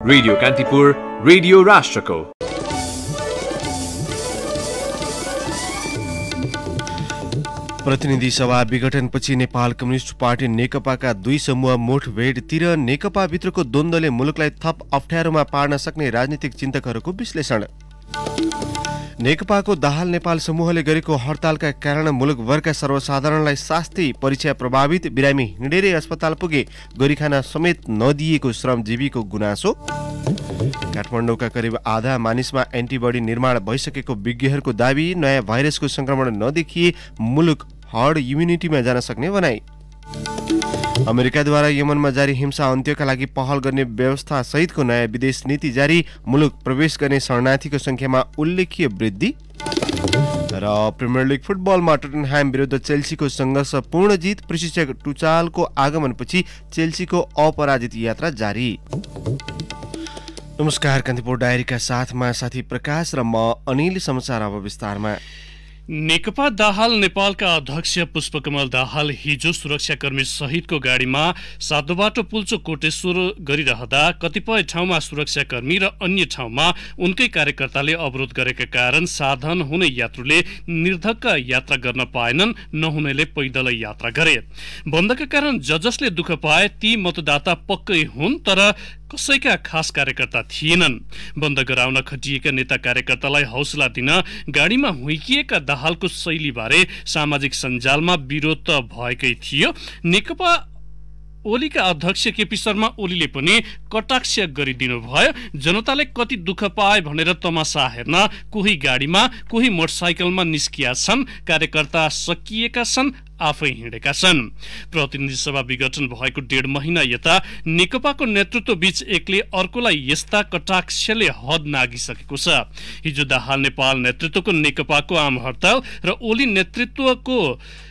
Radio Kantipur, radio राष्ट्रको। प्रतिनिधि सभा विघटनपछि नेपाल कम्युनिस्ट पार्टी नेकपाका दुई समूह मुठभेडतिर नेकपाभित्रको द्वन्द्वले मुलुकलाई थप अप्ठ्यारोमा पार्न सक्ने राजनीतिक चिन्तकहरूको विश्लेषण। नेकपाको दाहाल नेपाल समूहले गरेको हडतालका कारण मुलुकभरका सर्वसाधारणलाई शास्ति परीक्षा प्रभावित, बिरामी हिँडेरै अस्पताल पुगे गरी खाना समेत नदिएको श्रमजीवीको गुनासो। काठमाडौँका करिब आधा मानिसमा एन्टिबडी निर्माण भइसकेको विज्ञहरूको दाबी, नयाँ भाइरसको संक्रमण नदेखिए मुलुक हर्ड इम्युनिटीमा जान सक्ने भनाई। अमेरिकाद्वारा यमनमा जारी हिंसा अन्त्यका लागि पहल गर्ने व्यवस्था सहितको नयाँ विदेश नीति जारी, मुलुक प्रवेश गर्ने शरणार्थीको संख्यामा उल्लेख्य वृद्धि। र प्रिमियर लिग फुटबलमा टोटनह्याम विरुद्ध चेल्सीको सङ्घर्षपूर्ण जित, प्रशिक्षक टुचालको आगमनपछि चेल्सीको अपराजित यात्रा जारी। नमस्कार, कान्तिपुर डायरीका साथमा साथी प्रकाश र म अनिल। समाचार अब विस्तारमा। नेकपा दाहाल नेपालका अध्यक्ष पुष्पकमल दाहाल हिजो सुरक्षाकर्मी सहितको गाडीमा सातो बाटो पुल्चोक कोटेश्वर गरिरहँदा कतिपय ठाउँमा सुरक्षाकर्मी र अन्य ठाउँमा उनकै कार्यकर्ताले अवरोध गरेका कारण साधन हुने यात्रुले निर्धक्क यात्रा गर्न पाएनन्, नहुनेले पैदल यात्रा गरे। बन्दका कारण जसले दुःख पाए ती मतदाता पक्कै हुन्, तर कसैका खास कार्यकर्ता थिएनन्। बन्द गराउन खटिएका नेता कार्यकर्तालाई हौसला दिन गाडीमा हुइकिएका दाहालको शैलीबारे सामाजिक सञ्जालमा विरोध त भएकै थियो। नेकपा ओलीका अध्यक्ष केपी शर्मा ओलीले पनि कटाक्ष गरिदिनु भयो। जनताले कति दुःख पाए भनेर तमासा हेर्न कोही गाडीमा कोही मोटरसाइकलमा निस्किया छन्, कार्यकर्ता सकिएका छन्, आफै हिँडेका छन्। प्रतिनिधि सभा विघटन भएको 1.5 महिना यता नेकपाको नेतृत्व बीच एकले अर्कोलाई यस्ता कटाक्षले हद नागिसकेको छ। हिजो दाहाल नेपाल नेतृत्वको नेकपाको आम हडताल र ओली नेतृत्वको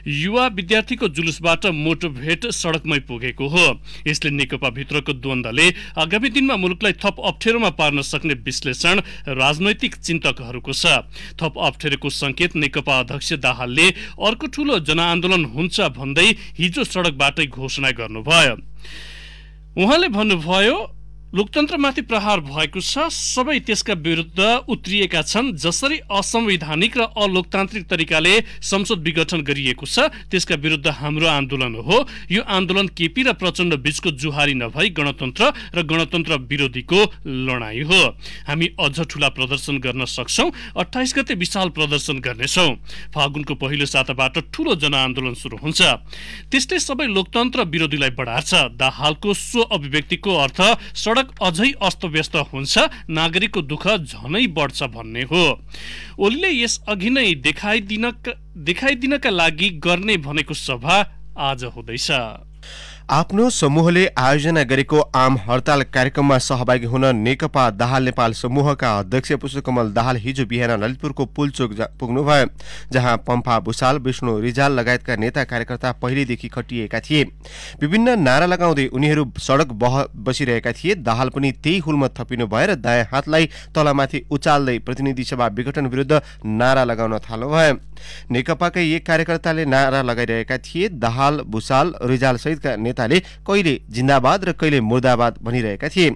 युवा विद्यार्थीको जुलुसबाट मुठभेड सडकमै पुगेको हो। यसले नेकपा भित्रको द्वन्द्वले आगामी दिनमा मुलुकलाई थप अप्ठ्यारोमा पार्न सक्ने विश्लेषण राजनैतिक चिन्तकहरूको छ। थप अप्ठ्यारोको संकेत नेकपा अध्यक्ष दाहालले अर्को ठूलो जनआन्दोलन हुन्छ भन्दै हिजो सडकबाटै घोषणा गर्नुभयो। उहाँले भन्नुभयो, लोकतन्त्रमाथि प्रहार भएको छ, सबै त्यसका विरुद्ध उत्रिएका छन्। जसरी असंवैधानिक र अलोकतान्त्रिक तरिकाले संसद विघटन गरिएको छ त्यसका विरुद्ध हाम्रो आन्दोलन हो। यो आन्दोलन केपी र प्रचण्ड बीचको जुहारी नभई गणतन्त्र र गणतन्त्र विरोधीको लडाईँ हो। हामी अझ ठूला प्रदर्शन गर्न सक्छौं। 28 गते विशाल प्रदर्शन गर्नेछौं। फागुनको पहिलो साताबाट ठूलो जनआन्दोलन सुरु हुन्छ। त्यसले सबै लोकतन्त्र विरोधीलाई बढार्छ। दाहालको स्व अभिव्यक्तिको अर्थ सडक अझै अस्तव्यस्त हुन्छ, नागरिकको दुःख झनै बढ्छ भन्ने हो। ओलीले यस अघि नै देखाइदिनका लागि गर्ने भनेको सभा आज हुँदैछ। आफ्नो समूहले आयोजना गरेको आम हडताल कार्यक्रममा सहभागी हुन नेकपा दाहाल नेपाल समूहका अध्यक्ष पुष्पकमल दाहाल हिजो बिहान ललितपुरको पुल्चोक पुग्नुभयो, जहाँ पम्फा भुषाल, विष्णु रिजाल लगायतका नेता कार्यकर्ता पहिलेदेखि खटिएका थिए। विभिन्न नारा लगाउँदै उनीहरू सडक बसिरहेका थिए। दाहाल पनि त्यही हुलमा थपिनु भयो र दायाँ हातलाई तलमाथि उचाल्दै प्रतिनिधि सभा विघटन विरुद्ध नारा लगाउन थाल्नुभयो। नेकपाकै एक कार्यकर्ताले नारा लगाइरहेका थिए। दाहाल, भुषाल, रिजाल सहितका नेताले कहिले जिन्दाबाद र कहिले मुर्दाबाद भनिरहेका थिए।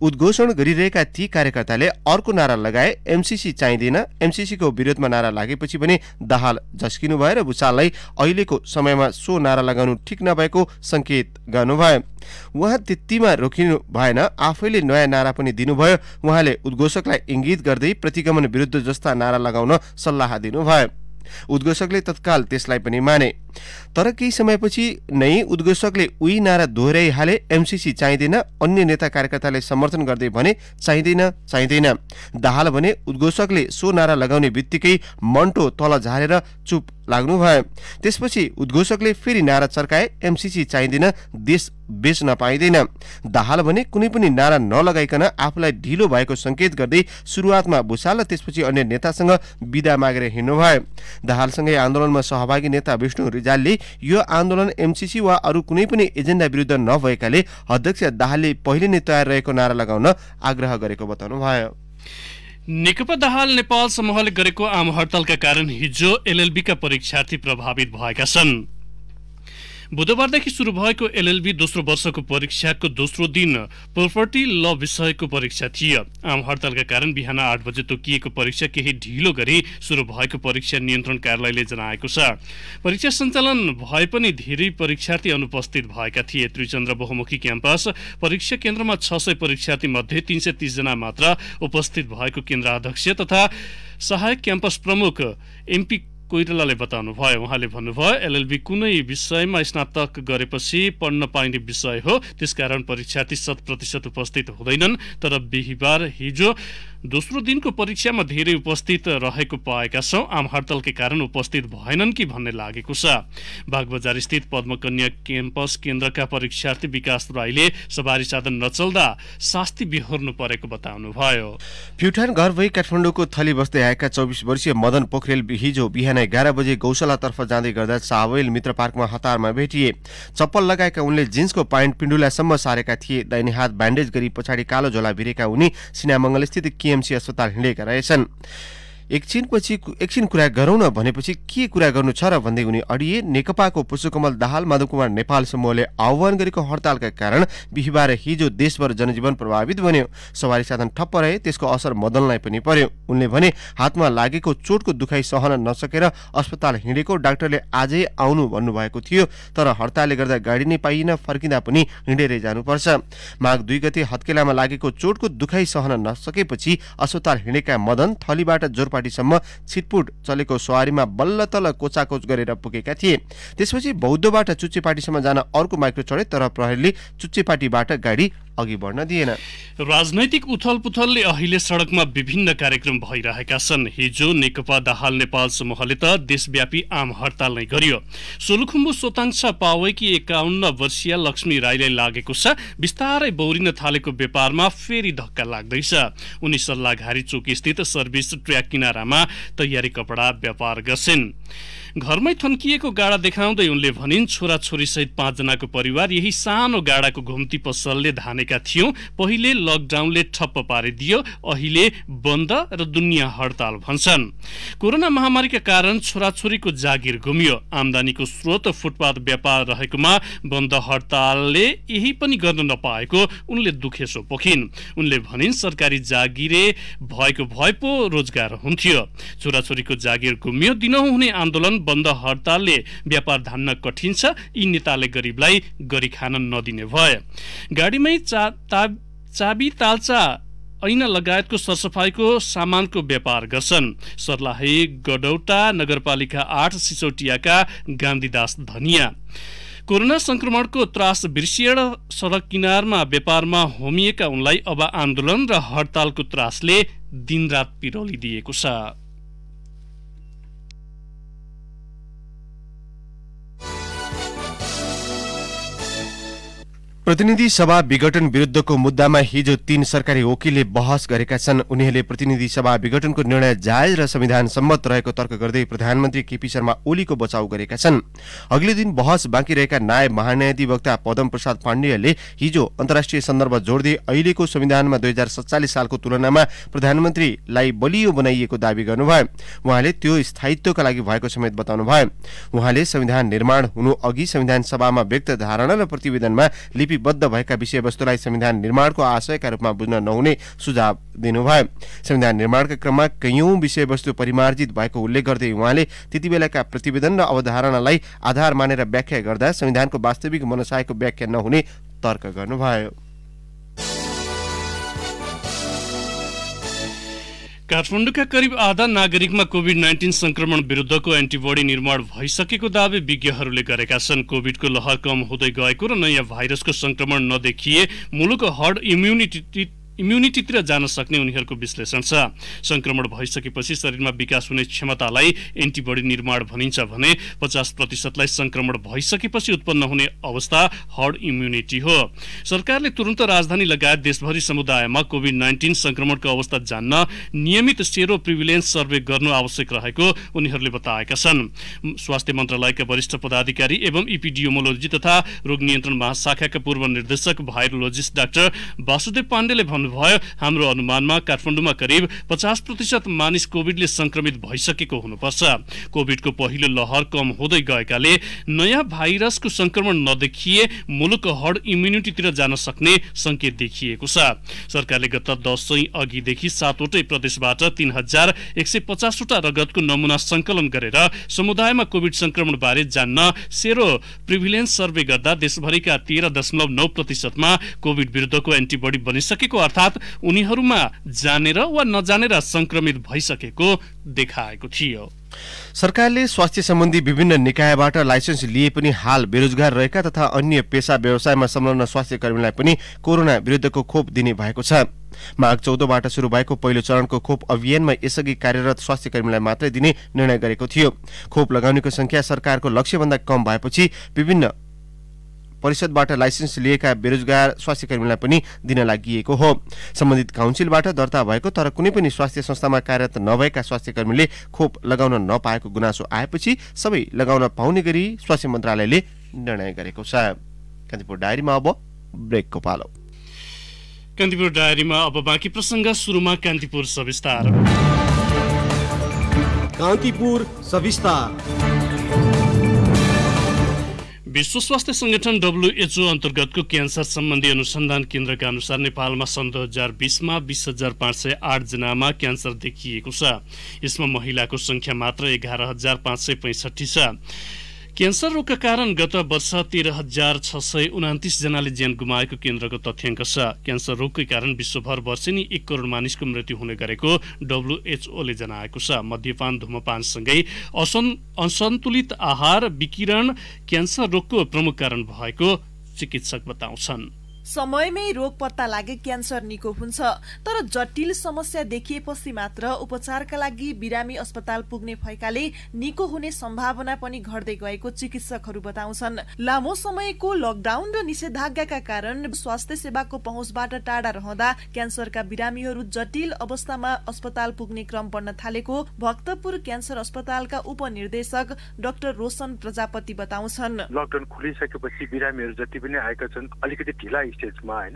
उद्घोषण गरिरहेका ती कार्यकर्ताले अर्को नारा लगाए, एमसीसी चाहिँदैन। एमसीसीको विरोधमा नारा लागेपछि पनि दाहाल झस्किनु भयो र भुषाललाई अहिलेको समयमा सो नारा लगाउनु ठिक नभएको संकेत गर्नुभयो। उहाँ त्यतिमा रोकिनु भएन, आफैले नयाँ नारा पनि दिनुभयो। उहाँले उद्घोषकलाई इङ्गित गर्दै प्रतिगमन विरुद्ध जस्ता नारा लगाउन सल्लाह दिनुभयो। उद्घोषकले तत्काल त्यसलाई पनि माने, तर केही समयपछि नै उद्घोषकले उही नारा दोहोऱ्याइहाले, एमसीसी चाहिँदैन। अन्य नेता कार्यकर्ताले समर्थन गर्दै भने चाहिँदैन। दाहाल भने उद्घोषकले सो नारा लगाउने बित्तिकै मन्टो तल झारेर चुप लाग्नुभयो। त्यसपछि उद्घोषकले फेरि नारा चर्काए, एमसीसी चाहिँदैन, देश बेच्न पाइँदैन। दाहाल भने कुनै पनि नारा नलगाइकन आफूलाई ढिलो भएको संकेत गर्दै सुरुवातमा भुषाल र त्यसपछि अन्य नेतासँग बिदा मागेर हिँड्नुभयो। दाहालसँगै आन्दोलनमा सहभागी नेता विष्णु रिजालले यो आन्दोलन एमसीसी वा अरू कुनै पनि एजेन्डा विरुद्ध नभएकाले अध्यक्ष दाहालले पहिले नै तयार रहेको नारा लगाउन आग्रह गरेको बताउनुभयो। नेकपा दाहाल नेपाल समूहले गरेको आम हडतालका कारण हिजो एलएलबीका परीक्षार्थी प्रभावित भएका छन्। बुधबारदेखि सुरु भएको एलएलबी दोस्रो वर्षको परीक्षाको दोस्रो दिन प्रोपर्टी ल विषयको परीक्षा थियो। आम हडतालका कारण बिहान 8 बजे तोकिएको परीक्षा केही ढिलो गरी सुरु भएको परीक्षा नियन्त्रण कार्यालयले जनाएको छ। परीक्षा सञ्चालन भए पनि धेरै परीक्षार्थी अनुपस्थित भएका थिए। त्रिचन्द्र बहुमुखी क्याम्पस परीक्षा केन्द्रमा 600 परीक्षार्थी मध्ये 330 जना मात्र उपस्थित भएको केन्द्राध्यक्ष तथा सहायक क्याम्पस प्रमुख एमपी कोइरालाले बताउनुभयो। उहाँले भन्नुभयो, एलएलबी कुनै विषयमा स्नातक गरेपछि पढ्न पाइने विषय हो, त्यसकारण परीक्षार्थी 100% उपस्थित हुँदैनन्। तर बिहिबार हिजो दोस्रो दिनको परीक्षामा धेरै उपस्थित रहेको पाएका छौं। आम हडतालकै कारण उपस्थित भएनन् कि भन्ने लागेको छ। बागबजार स्थित पद्मकन्या क्याम्पस केन्द्रका परीक्षार्थी विकास राईले सवारी साधन नचल्दा शास्ति बिहोर्नु परेको बताउनुभयो। प्युठान घर भई काठमाडौँको थली बस्दै आएका 24 वर्षीय मदन पोखरेल हिजो बिहान 11 बजे गौशालातर्फ जाँदै गर्दा चावल मित्र पार्कमा हतारमा भेटिए। चप्पल लगाएका उनले जिन्सको प्यान्ट पिण्डुलासम्म सारेका थिए। दाहिने हात ब्यान्डेज गरी पछाडि कालो झोला भिरेका उनी सिनामङ्गल स्थित केएमसी अस्पताल हिँडेका रहेछन्। एकछिन कुरा गरौँ न भनेपछि के कुरा गर्नु छ र भन्दै उनी अडिए। नेकपाको पुष्पकमल दाहाल माधव कुमार नेपाल समूहले आह्वान गरेको हडतालका कारण बिहिबार हिजो देशभर जनजीवन प्रभावित बन्यो। सवारी साधन ठप्प रहे, त्यसको असर मदनलाई पनि पर्यो। उनले भने, हातमा लागेको चोटको दुखाइ सहन नसकेर अस्पताल हिँडेको, डाक्टरले आजै आउनु भन्नुभएको थियो, तर हडतालले गर्दा गाडी नै पाइएन, फर्किँदा पनि हिँडेरै जानुपर्छ। माघ 2 गते हत्केलामा लागेको चोटको दुखाइ सहन नसकेपछि अस्पताल हिँडेका मदन थलीबाट जोरपाटीसम्म छिटपुट चलेको सवारीमा बल्ल तल कोचाकोच गरेर पुगेका थिए। त्यसपछि बौद्धबाट चुच्चेपाटीसम्म जान अर्को माइक्रो चढे, तर प्रहरीले चुच्चेपाटीबाट गाडी अघि बढ्न दिएन। राजनैतिक उथलपुथलले अहिले सडकमा विभिन्न कार्यक्रम भइरहेका छन्। हिजो नेकपा दाहाल नेपाल समूहले त देशव्यापी आम हडताल नै गर्यो। सोलुखुम्बु सोताङछा पावैकी 51 वर्षीय लक्ष्मी राईलाई लागेको छ बिस्तारै बौरिन थालेको व्यापारमा फेरि धक्का लाग्दैछ। उनी सल्लाघारी चोकी स्थित सर्भिस ट्र्याक किनारामा तयारी कपडा व्यापार गर्छिन्। घरमै थन्किएको गाडा देखाउँदै उनले भनिन्, छोराछोरी सहित 5 जनाको परिवार यही सानो गाडाको घुम्ती पसलले धानेका थियौं। पहिले लकडाउनले ठप्प पारिदियो, अहिले बन्द र दुनियाँ हडताल भन्छन्। कोरोना महामारीका कारण छोराछोरीको जागिर गुमियो। आमदानीको स्रोत फुटपाथ व्यापार रहेकोमा बन्द हडतालले यही पनि गर्न नपाएको उनले दुखेसो पोखिन्। उनले भनिन्, सरकारी जागिरे भएको भए पो रोजगार हुन्थ्यो। छोराछोरीको जागिर गुमियो, दिनहुँ हुने आन्दोलन बन्द हडतालले व्यापार धान्न कठिन छ। यी नेताले गरिबलाई गरी खान नदिने भए। गाडीमै चाबी ताल्चा ऐना लगायतको सरसफाईको सामानको व्यापार गर्छन्। सर्लाही गडौटा नगरपालिका 8 सिसौटियाका गान्धीदास धनिया कोरोना संक्रमणको त्रास बिर्सिएर सडक किनारमा व्यापारमा होमिएका उनलाई अब आन्दोलन र हडतालको त्रासले दिनरात पिरोली दिएको छ। प्रतिनिधि सभा विघटन विरुद्धको मुद्दामा हिजो 3 सरकारी वकिलले बहस गरेका छन्। उनीहरूले प्रतिनिधि सभा विघटनको निर्णय जायज र संविधान सम्मत रहेको तर्क गर्दै प्रधानमन्त्री केपी शर्मा ओलीको बचाउ गरेका छन्। अघिल्लो दिन बहस बाँकी रहेका नायब महान्यायाधिवक्ता पदम प्रसाद पाण्डेले हिजो अन्तर्राष्ट्रिय सन्दर्भ जोड्दै अहिलेको संविधानमा 2047 सालको तुलनामा प्रधानमन्त्रीलाई बलियो बनाइएको दावी गर्नुभयो। उहाँले त्यो स्थायित्वका लागि भएको समेत बताउनुभयो। उहाँले संविधान निर्माण हुनु अघि संविधान सभामा व्यक्त धारणा र प्रतिवेदनमा लिपिबद्ध भएका विषयवस्तुलाई संविधान निर्माणको आशयका रूपमा बुझ्न नहुने सुझाव दिनुभयो। संविधान निर्माणका क्रममा कैयौं विषयवस्तु परिमार्जित भएको उल्लेख गर्दै उहाँले त्यतिबेलाका प्रतिवेदन र अवधारणालाई आधार मानेर व्याख्या गर्दा संविधानको वास्तविक मनसायको व्याख्या नहुने तर्क गर्नुभयो। काठमाडौँका करिब आधा नागरिकमा कोभिड-19 संक्रमण विरुद्धको एन्टिबडी निर्माण भइसकेको दावी विज्ञहरूले गरेका छन्। कोभिडको लहर कम हुँदै गएको र नयाँ भाइरसको संक्रमण नदेखिए मुलुक हर्ड इम्युनिटीतिर जान सक्ने उनीहरूको विश्लेषण छ। संक्रमण भइसकेपछि शरीरमा विकास हुने क्षमतालाई एन्टिबडी निर्माण भनिन्छ भने 50% संक्रमण भइसकेपछि उत्पन्न हुने अवस्था हर्ड इम्युनिटी हो। सरकारले तुरन्त राजधानी लगायत देशभरि समुदायमा कोभिड-19 संक्रमणको अवस्था जान्न नियमित सेरो प्रिभिलेन्स सर्वे गर्नु आवश्यक रहेको उनीहरूले बताएका छन्। स्वास्थ्य मन्त्रालयका वरिष्ठ पदाधिकारी एवं इपिडियोमोलोजी तथा रोग नियन्त्रण महाशाखाका पूर्व निर्देशक भाइरोलोजिस्ट डाक्टर वासुदेव पाण्डेले भन्नुभयो, भन्नुभयो हाम्रो अनुमानमा काठमाडौँमा करिब 50% मानिस कोभिडले संक्रमित भइसकेको हुनुपर्छ। कोभिडको पहिलो लहर कम हुँदै गएकाले नयाँ भाइरसको संक्रमण नदेखिए मुलुक हर्ड इम्युनिटीतिर जान सक्ने संकेत देखिएको छ। सरकारले गत 10 अघिदेखि 7वटै प्रदेशबाट 3150 वटा रगतको नमुना संकलन गरेर समुदायमा कोभिड संक्रमण बारे जान्न सेरो प्रिभिलेन्स सर्वे गर्दा देशभरिका 13.9% मा कोभिड विरुद्धको एन्टिबडी बनिसकेको अर्थात् उनीहरूमा जानेर वा नजानेर संक्रमित भइसकेको देखाएको थियो। सरकारले स्वास्थ्य सम्बन्धी विभिन्न निकायबाट लाइसेन्स लिए पनि हाल बेरोजगार रहेका तथा अन्य पेशा व्यवसायमा संलग्न स्वास्थ्य कर्मीलाई पनि कोरोना विरुद्धको खोप दिने भएको छ। माघ 14बाट सुरु भएको पहिलो चरणको खोप अभियानमा यसअघि कार्यरत स्वास्थ्य कर्मीलाई मात्रै दिने निर्णय गरेको थियो। खोप लगाउनेको संख्या सरकारको लक्ष्यभन्दा कम भएपछि विभिन्न परिषदबाट लाइसेन्स लिएका बेरोजगार स्वास्थ्य कर्मीलाई पनि दिन लागिएको हो। सम्बन्धित काउन्सिलबाट दर्ता भएको तर कुनै पनि स्वास्थ्य संस्थामा कार्यरत नभएका स्वास्थ्य कर्मीले खोप लगाउन नपाएको गुनासो आएपछि सबै लगाउन पाउने गरी स्वास्थ्य मन्त्रालयले निर्णय गरेको छ। कान्तिपुर डायरीमा अब ब्रेकको पालो। कान्तिपुर डायरीमा अब बाँकी प्रसंग। सुरुमा कान्तिपुर सविस्तार। कान्तिपुर सविस्तार। विश्व स्वास्थ्य संगठन WHO अन्तर्गतको क्यान्सर सम्बन्धी अनुसन्धान केन्द्रका अनुसार नेपालमा सन् 2020मा 20,508 जनामा क्यान्सर देखिएको छ। यसमा महिलाको संख्या मात्र 11,565 छ। क्यान्सर रोगका कारण गत वर्ष 13,629 जनाले ज्यान गुमाएको केन्द्रको तथ्याङ्क छ। क्यान्सर रोगकै कारण विश्वभर वर्षेनी 1 करोड मानिसको मृत्यु हुने गरेको WHOले जनाएको छ। मद्यपान, धूमपानसँगै असन्तुलित आहार, विकिरण क्यान्सर रोगको प्रमुख कारण भएको चिकित्सक बताउँछन्। समयमै रोग पत्ता लागे क्यान्सर निको हुन्छ, तर जटिल समस्या देखिएपछि मात्र उपचारका लागि बिरामी अस्पताल पुग्ने भएकाले निको हुने सम्भावना पनि घट्दै गएको चिकित्सकहरू बताउँछन्। लामो समयको लकडाउन र निषेधाज्ञाका कारण स्वास्थ्य सेवाको पहुँचबाट टाढा रहँदा क्यान्सरका बिरामीहरू जटिल अवस्थामा अस्पताल पुग्ने क्रम बढ्न थालेको भक्तपुर क्यान्सर अस्पतालका उपनिर्देशक डाक्टर रोशन प्रजापति बताउँछन्। लकडाउन खुलिसकेपछि बिरामीहरू जति पनि आएका छन् अलिकति ढिला स्टेजमा हैन,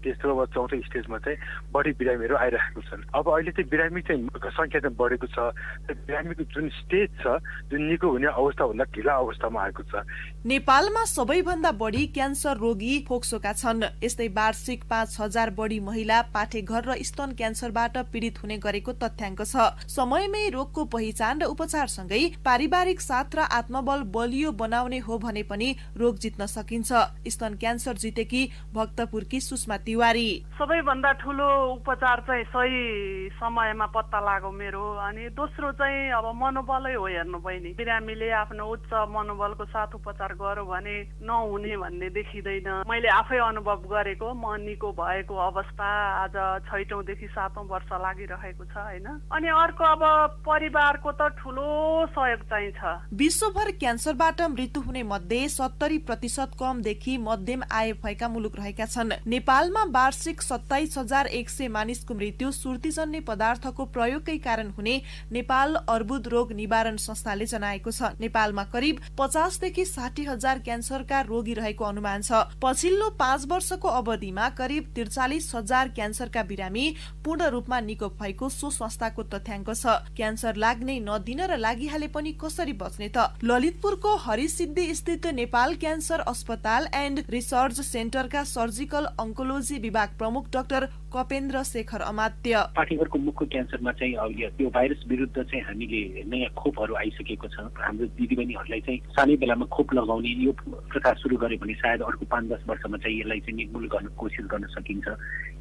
तेस्रो वा चौथो स्टेजमा चाहिँ बढी बिरामीहरू आइरहेको छन्। अब अहिले चाहिँ बिरामी चाहिँ संख्या चाहिँ बढेको छ। बिरामीको जुन स्टेज छ, जुन निको हुने अवस्था भन्दा ढिला अवस्थामा आएको छ। नेपालमा सबैभन्दा बढी क्यान्सर रोगी फोक्सोका छन्। यस्तै वार्षिक 5,000 बढी महिला पाठेघर र स्तन क्यान्सरबाट पीडित हुने गरेको तथ्याङ्क छ। समयमै रोगको पहिचान र उपचारसँगै पारिवारिक साथ र आत्मबल बलियो बनाउने हो भने पनि रोग जित्न सकिन्छ। स्तन क्यान्सर जितेकी भक्तपुरकी सुषमा तिवारी। सबैभन्दा ठुलो उपचार चाहिँ सही समयमा पत्ता लाग्यो मेरो। अनि दोस्रो चाहिँ अब मनोबलै हो। हेर्नु बहिनी, बिरामीले आफ्नो उच्च मनोबलको साथ उपचार गर्यो भने नहुने भन्ने देखिँदैन। मैले आफै अनुभव गरेको, म निको भएको अवस्था आज 6औँदेखि 7औँ वर्ष लागिरहेको छ हैन। अनि अर्को अब परिवारको त ठुलो सहयोग चाहिन्छ। विश्वभर क्यान्सरबाट मृत्यु हुने मध्ये 70% कमदेखि मध्यम आय भएका मुलुक रहेका छन्। नेपालमा वार्षिक 27,100 मानिसको मृत्यु सुर्तीजन्य पदार्थको प्रयोगकै कारण हुने नेपाल अर्बुद रोग निवारण संस्थाले जनाएको छ। नेपालमा करिब 50,000 देखि 60,000 क्यान्सरका रोगी रहेको अनुमान छ। पछिल्लो 5 वर्षको अवधिमा करिब 43,000 क्यान्सरका बिरामी पूर्ण रूपमा निको भएको सो संस्थाको तथ्याङ्क छ। क्यान्सर लाग्नै नदिन र लागिहाले पनि कसरी बच्ने त? ललितपुरको हरिसिद्धि स्थित नेपाल क्यान्सर अस्पताल एन्ड रिसर्च सेन्टरका सर्जिकल अंकोलोजी विभाग प्रमुख डाक्टर कपेन्द्र शेखर अमात्य। पाठेघरको मुखको क्यान्सरमा चाहिँ अब यो भाइरस विरुद्ध चाहिँ हामीले नयाँ खोपहरू आइसकेको छ। हाम्रो दिदीबहिनीहरूलाई चाहिँ सानै बेलामा खोप लगाउने यो प्रथा सुरु गर्यो भने सायद अर्को 5-10 वर्षमा चाहिँ यसलाई चाहिँ निर्मूल गर्न कोसिस गर्न सकिन्छ।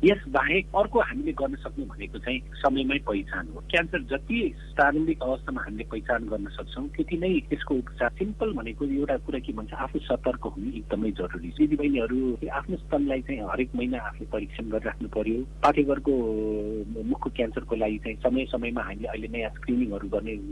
यस बाहेक अर्को हामीले गर्न सक्ने भनेको चाहिँ समयमै पहिचान हो। क्यान्सर जति प्रारम्भिक अवस्थामा हामीले पहिचान गर्न सक्छौँ त्यति नै यसको उपचार। सिम्पल भनेको एउटा कुरा के भन्छ, आफू सतर्क हुनु एकदमै जरुरी छ। दिदीबहिनीहरू आफ्नो स्तनलाई चाहिँ हरेक महिना आफूले परीक्षण गरिराख्नु पर्यो। पाठेघरको मुखको क्यान्सरको लागि चाहिँ समय समयमा हामीले अहिले नयाँ स्क्रिनिङहरू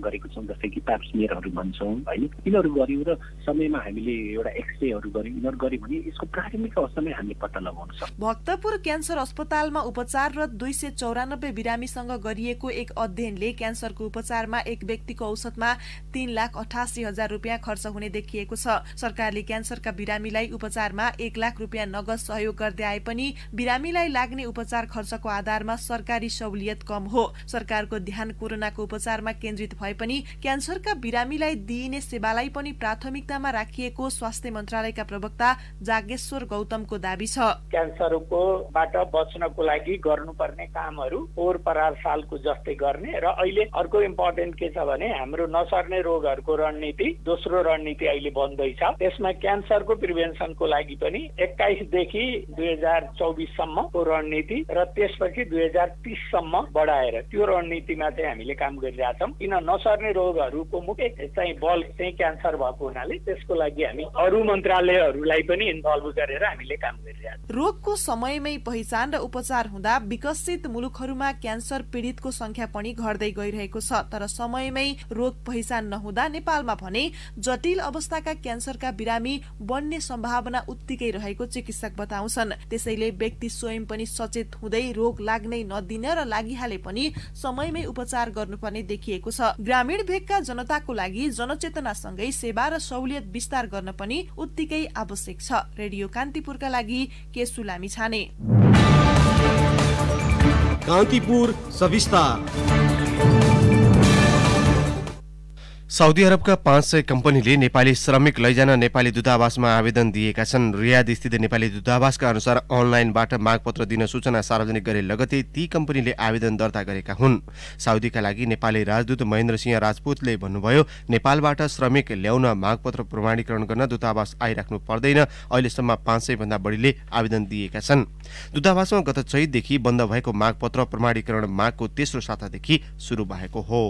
गरेको छौँ, जस्तै कि प्याप्समियरहरू भन्छौँ हैन। यिनीहरू गर्यौँ र समयमा हामीले एउटा एक्सरेहरू गर्यौँ। यिनीहरू गर्यो भने यसको प्रारम्भिक अवस्थामै हामीले पत्ता लगाउन सक्छौँ। भक्तपुर क्यान्सर अस्पतालमा उपचाररत 294 बिरामीसँग गरिएको एक अध्ययनले क्यान्सरको उपचारमा एक व्यक्तिको औसतमा 3,88,000 रुपियाँ खर्च हुने देखिएको छ। सरकारले क्यान्सरका बिरामीलाई उपचारमा 1 लाख रुपियाँ नगद सहयोग गर्दै आए पनि बिरामीलाई लाग्ने उपचार उपचार खर्चको आधारमा सरकारी सहुलियत कम हो। सरकारको ध्यान कोरोनाको उपचारमा केन्द्रित भए पनि क्यान्सरका बिरामीलाई दिइने सेवालाई पनि प्राथमिकतामा राखिएको स्वास्थ्य मन्त्रालयका प्रवक्ता जागेश्वर गौतमको दाबी छ। क्यान्सरकोबाट बच्नको लागि गर्नुपर्ने कामहरू पोहोर परार सालको जस्तै गर्ने र अहिले अर्को इम्पोर्टेन्ट के छ भने हाम्रो नसर्ने रोगहरूको रणनीति दोस्रो रणनीति अहिले बन्दैछ। त्यसमा क्यान्सरको प्रिभेन्सनको लागि पनि 21 देखि 2024 सम्मको रणनीति र त्यसपछि 2030 सम्म बढाएर त्यो रणनीतिमा चाहिँ हामीले काम गरिरहेछौँ। किन नसर्ने रोगहरूको मुख्य चाहिँ बल्क चाहिँ क्यान्सर भएको हुनाले त्यसको लागि हामी अरू मन्त्रालयहरूलाई पनि इन्भल्भ गरेर हामीले काम गरिरहेछौँ। रोगको समयमै पहिचान र उपचार हुँदा विकसित मुलुकहरूमा क्यान्सर पीडितको संख्या पनि घट्दै गइरहेको छ। तर समयमै रोग पहिचान नहुँदा नेपालमा भने जटिल अवस्थाका क्यान्सरका बिरामी बन्ने सम्भावना उत्तिकै रहेको चिकित्सक बताउँछन्। त्यसैले व्यक्ति स्वयं पनि सचेत हुँदै रोग लाग्नै नदिन र लागिहाले पनि समयमै उपचार गर्नुपर्ने देखिएको छ। ग्रामीण भेगका जनताको लागि जनचेतनासँगै सेवा र सहुलियत विस्तार गर्न पनि उत्तिकै आवश्यक छ। रेडियो कान्तिपुरका लागि केशु लामिछाने। कान्तिपुर सविस्तार। साउदी अरबका 500 कम्पनीले नेपाली श्रमिक लैजान नेपाली दूतावासमा आवेदन दिएका छन्। रियाद स्थित नेपाली दूतावासका अनुसार अनलाइनबाट मागपत्र दिन सूचना सार्वजनिक गरे लगतै ती कम्पनीले आवेदन दर्ता गरेका हुन्। साउदीका लागि नेपाली राजदूत महेन्द्र सिंह राजपूतले भन्नुभयो, नेपालबाट श्रमिक ल्याउन मागपत्र प्रमाणीकरण गर्न दूतावास आइराख्नु पर्दैन। अहिलेसम्म 500 भन्दा बढीले आवेदन दिएका छन्। दूतावासमा गत चैतदेखि बन्द भएको मागपत्र प्रमाणीकरण मागको तेस्रो सातादेखि सुरु भएको हो।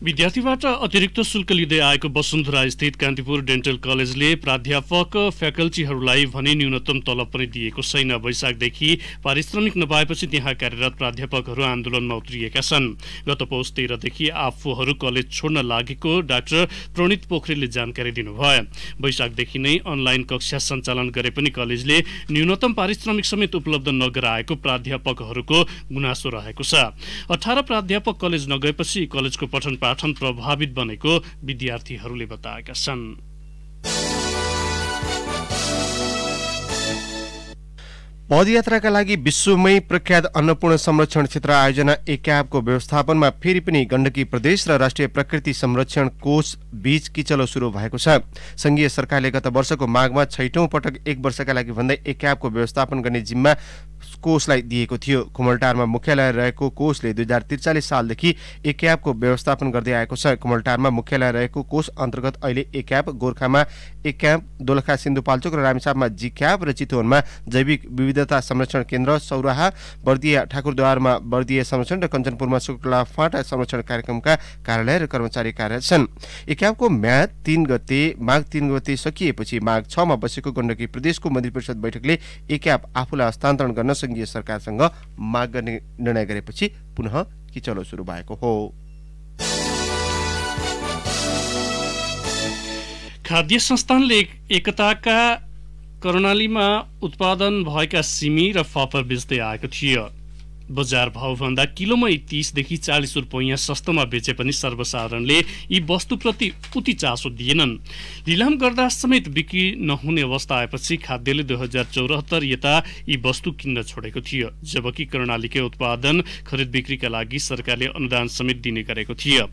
विद्यार्थीबाट अतिरिक्त शुल्क लिँदै आएको वसुन्धरा स्थित कान्तिपुर डेन्टल कलेजले प्राध्यापक फ्याकल्टीहरूलाई भने न्यूनतम तलब पनि दिएको छैन। वैशाखदेखि पारिश्रमिक नपाएपछि त्यहाँ कार्यरत प्राध्यापकहरू आन्दोलनमा उत्रिएका छन्। गत पौष 13 देखि आफूहरू कलेज छोड्न लागेको डाक्टर प्रणित पोखरेलले जानकारी दिनुभयो। वैशाखदेखि नै अनलाइन कक्षा सञ्चालन गरे पनि कलेजले न्यूनतम पारिश्रमिक समेत उपलब्ध नगराएको प्राध्यापकहरूको गुनासो रहेको छ। 18 प्राध्यापक कलेज नगएपछि कलेजको पठन पाठन प्रभावित बनेको विद्यार्थीहरूले बताएका छन्। पदयात्राका लागि विश्वमै प्रख्यात अन्नपूर्ण संरक्षण क्षेत्र आयोजना एक्याबको व्यवस्थापनमा फेरि पनि गण्डकी प्रदेश र राष्ट्रिय प्रकृति संरक्षण कोष बीच किचलो सुरु भएको छ। संघीय सरकारले गत वर्षको माघमा 6औं पटक 1 वर्षका लागि भन्दै एक्याबको व्यवस्थापन गर्ने जिम्मा कोषलाई दिएको थियो। कुमलटारमा मुख्यालय रहेको कोषले 2043 सालदेखि एक्याबको व्यवस्थापन गर्दै आएको छ। कुमलटारमा मुख्यालय रहेको कोष अन्तर्गत अहिले एक्याब, गोर्खामा एक्याब, दोलखा सिन्धुपाल्चोक र रामेछापमा जिक्याब र चितवनमा जैविक विविधता संरक्षण केन्द्र, सौराहा, बर्दिया ठाकुरद्वारमा बर्दिया संरक्षण र कञ्चनपुरमा शुक्ला फाँटा संरक्षण कार्यक्रमका कार्यालय र कर्मचारी कार्यरत छन्। एक्याबको म्याद माघ 3 गते सकिएपछि माघ 6 मा बसेको गण्डकी प्रदेशको मन्त्री परिषद बैठकले एक्याब आफूलाई हस्तान्तरण गर्न संघीय सरकारसँग माग गर्ने निर्णय गरेपछि पुनः किचलो सुरु भएको हो। खाद्य संस्थानले एकताका कर्णालीमा उत्पादन भएका सिमी र फापर बेच्दै आएको थियो। बजार भावभन्दा किलोमै 30 देखि 40 रुपैयाँ सस्तोमा बेचे पनि सर्वसाधारणले यी वस्तुप्रति उति चासो दिएनन्। लिलाम गर्दा समेत बिक्री नहुने अवस्था आएपछि खाद्यले 2074 यता यी वस्तु किन्न छोडेको थियो। जबकि कर्णालीकै उत्पादन खरिद बिक्रीका लागि सरकारले अनुदान समेत दिने गरेको थियो।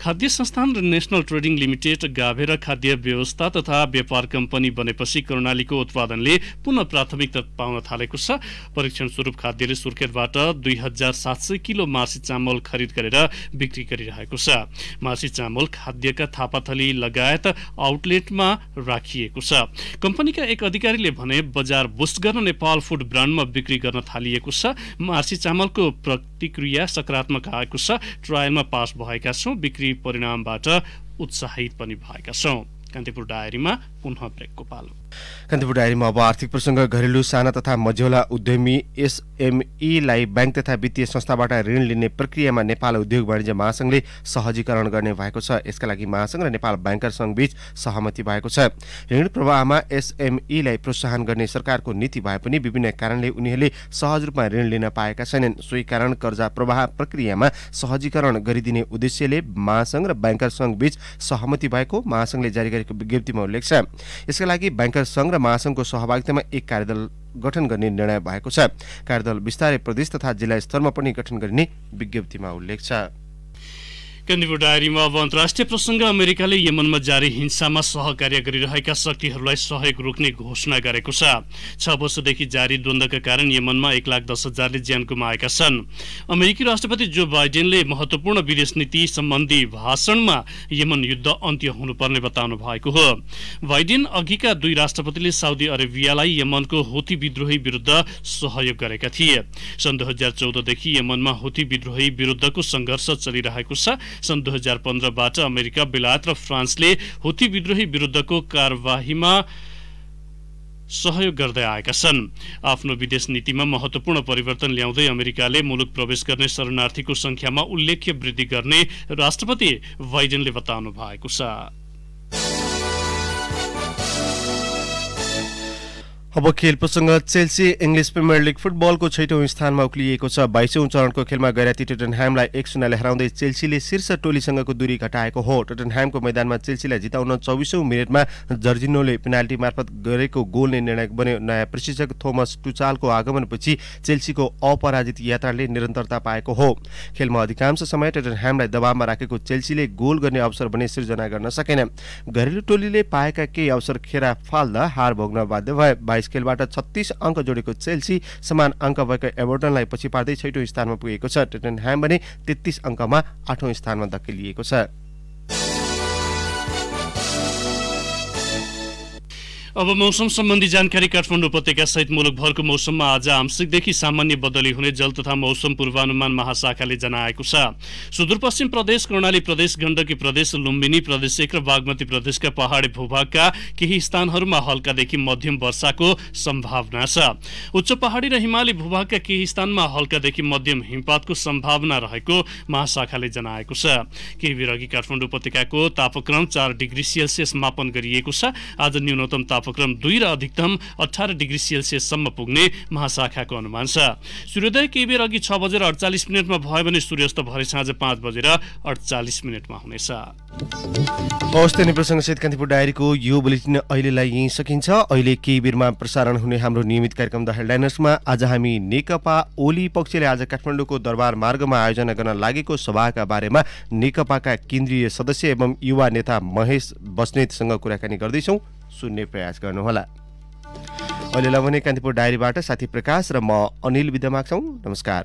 खाद्य संस्थान र नेशनल ट्रेडिङ लिमिटेड गाभेर खाद्य व्यवस्था तथा व्यापार कम्पनी बनेपछि कर्णालीको उत्पादनले पुनः प्राथमिकता पाउन थालेको छ। परीक्षण स्वरूप खाद्यले सुर्खेतबाट 2700 किलो मार्सी चामल खरिद गरेर बिक्री गरिरहेको छ। मार्सी चामल खाद्यका थापाथली लगायत आउटलेटमा राखिएको छ। कम्पनीका एक अधिकारीले भने बजार बुस्ट गर्न नेपाल फुड ब्रान्डमा बिक्री गर्न थालिएको छ। मार्सी चामलको प्रतिक्रिया सकारात्मक आएको छ। ट्रायलमा पास भएका छौं। बिक्री परिणामबाट उत्साहित पनि भएका छौं। कान्तिपुर डायरीमा पुनः ब्रेकको पालो। कान्तिपुर डायरीमा अब आर्थिक प्रसंग। घरेलु साना तथा मझौला उद्यमी एसएमईलाई बैंक तथा वित्तीय संस्थाबाट ऋण लिने प्रक्रियामा नेपाल उद्योग वाणिज्य महासंघले सहजीकरण गर्ने भएको छ। यसका लागि महासंघ र नेपाल बैंकर संघ बीच सहमति भएको छ। ऋण प्रवाहमा एसएमईलाई प्रोत्साहन गर्ने सरकारको नीति भए पनि विभिन्न कारणले उनीहरूले सहज रूपमा ऋण लिन पाएका छैनन्। सोही कारण कर्जा प्रवाह प्रक्रियामा सहजीकरण गरिदिने उद्देश्यले महासंघ र बैंकर संघ बीच सहमति भएको महासंघले जारी गरेको विज्ञप्तिमा उल्लेख छ। यसका लागि बैंकर संघ र महासंघको सहभागितामा एक कार्यदल गठन गर्ने निर्णय भएको छ। कार्यदल विस्तारै प्रदेश तथा जिल्ला स्तरमा पनि गठन गरिने विज्ञप्तिमा उल्लेख छ। कान्तिपुर डायरीमा अब अन्तर्राष्ट्रिय प्रसङ्ग। अमेरिकाले यमनमा जारी हिंसामा सहकार्य गरिरहेका शक्तिहरूलाई सहयोग रोक्ने घोषणा गरेको छ। 6 वर्षदेखि जारी द्वन्द्वका कारण यमनमा 1,10,000ले ज्यान गुमाएका छन्। अमेरिकी राष्ट्रपति जो बाइडेनले महत्वपूर्ण विदेश नीति सम्बन्धी भाषणमा यमन युद्ध अन्त्य हुनुपर्ने बताउनु भएको हो। बाइडेन अघिका 2 राष्ट्रपतिले साउदी अरेबियालाई यमनको हुती विद्रोही विरुद्ध सहयोग गरेका थिए। सन् 2014 देखि यमनमा हुती विद्रोही विरुद्धको सङ्घर्ष चलिरहेको छ। सन् 2015बाट अमेरिका, बेलायत र फ्रान्सले हुती विद्रोही विरुद्धको कारबाहीमा सहयोग गर्दै आएका छन्। आफ्नो विदेश नीतिमा महत्वपूर्ण परिवर्तन ल्याउँदै अमेरिकाले मुलुक प्रवेश गर्ने शरणार्थीको संख्यामा उल्लेख्य वृद्धि गर्ने राष्ट्रपति बाइडेनले बताउनु भएको छ। अब खेल प्रसङ्ग। चेल्सी इङ्ग्लिस प्रिमियर लिग फुटबलको 6औं स्थानमा उक्लिएको छ। 22औं चरणको खेलमा गैराती टोटनह्यामलाई 1-0 ले हराउँदै चेल्सीले शीर्ष टोलीसँगको दूरी घटाएको हो। टोटनह्यामको मैदानमा चेल्सीलाई जिताउन 24औं मिनेटमा जर्जिनोले पेनाल्टी मार्फत गरेको गोल नै निर्णायक बन्यो। नयाँ प्रशिक्षक थोमस टुचालको आगमनपछि चेल्सीको अपराजित यात्राले निरन्तरता पाएको हो। खेलमा अधिकांश समय टोटनह्यामलाई दबावमा राखेको चेल्सीले गोल गर्ने अवसर भने सिर्जना गर्न सकेन। घरेलु टोलीले पाएका केही अवसर खेरा फाल्दा हार भोग्न बाध्य भए। 22 खेलबाट 36 अङ्क जोडेको चेल्सी समान अङ्क भएको एभर्टनलाई पछि पार्दै 6औं स्थानमा पुगेको छ। टोटनह्याम भने 33 अङ्कमा 8औं स्थानमा धकेलिएको छ। अब मौसम सम्बन्धी जानकारी। काठमाडौँ उपत्यका सहित मुलुकभरको मौसममा आज आंशिकदेखि सामान्य बदली हुने जल तथा मौसम पूर्वानुमान महाशाखाले जनाएको छ। सुदूरपश्चिम प्रदेश, कर्णाली प्रदेश, गण्डकी प्रदेश, लुम्बिनी प्रदेश 1 र बागमती प्रदेशका पहाडी भूभागका केही स्थानहरूमा हल्कादेखि मध्यम वर्षाको सम्भावना छ। उच्च पहाडी र हिमाली भूभागका केही स्थानमा हल्कादेखि मध्यम हिमपातको सम्भावना रहेको महाशाखाले जनाएको छ। केही बेर अघि काठमाडौँ उपत्यकाको तापक्रम 4 डिग्री सेल्सियस मापन गरिएको छ। आज न्यूनतम तापक्रम 2 र अधिकतम 18 डिग्री सेल्सियससम्म पुग्ने महाशाखाको अनुमान छ। सूर्योदय केही बेर अघि 6:48 भयो भने सूर्यास्त भरे साँझ 5:48 हुनेछ। हवस्, त्यही प्रसङ्गसहित कान्तिपुर डायरीको यो बुलेटिन अहिलेलाई यहीँ सकिन्छ। अहिले केही बेरमा प्रसारण हुने हाम्रो नियमित कार्यक्रम द हेडलाइनर्समा आज हामी नेकपा ओली पक्षले आज काठमाडौँको दरबार मार्गमा आयोजना गर्न लागेको सभाका बारेमा नेकपाका केन्द्रीय सदस्य एवं युवा नेता महेश बस्नेतसँग कुराकानी गर्दैछौँ। सुन्ने प्रयास गर्नुहोला। अहिलेलाई भने कान्तिपुर डायरीबाट साथी प्रकाश र म अनिल बिदा माग्छौँ। नमस्कार।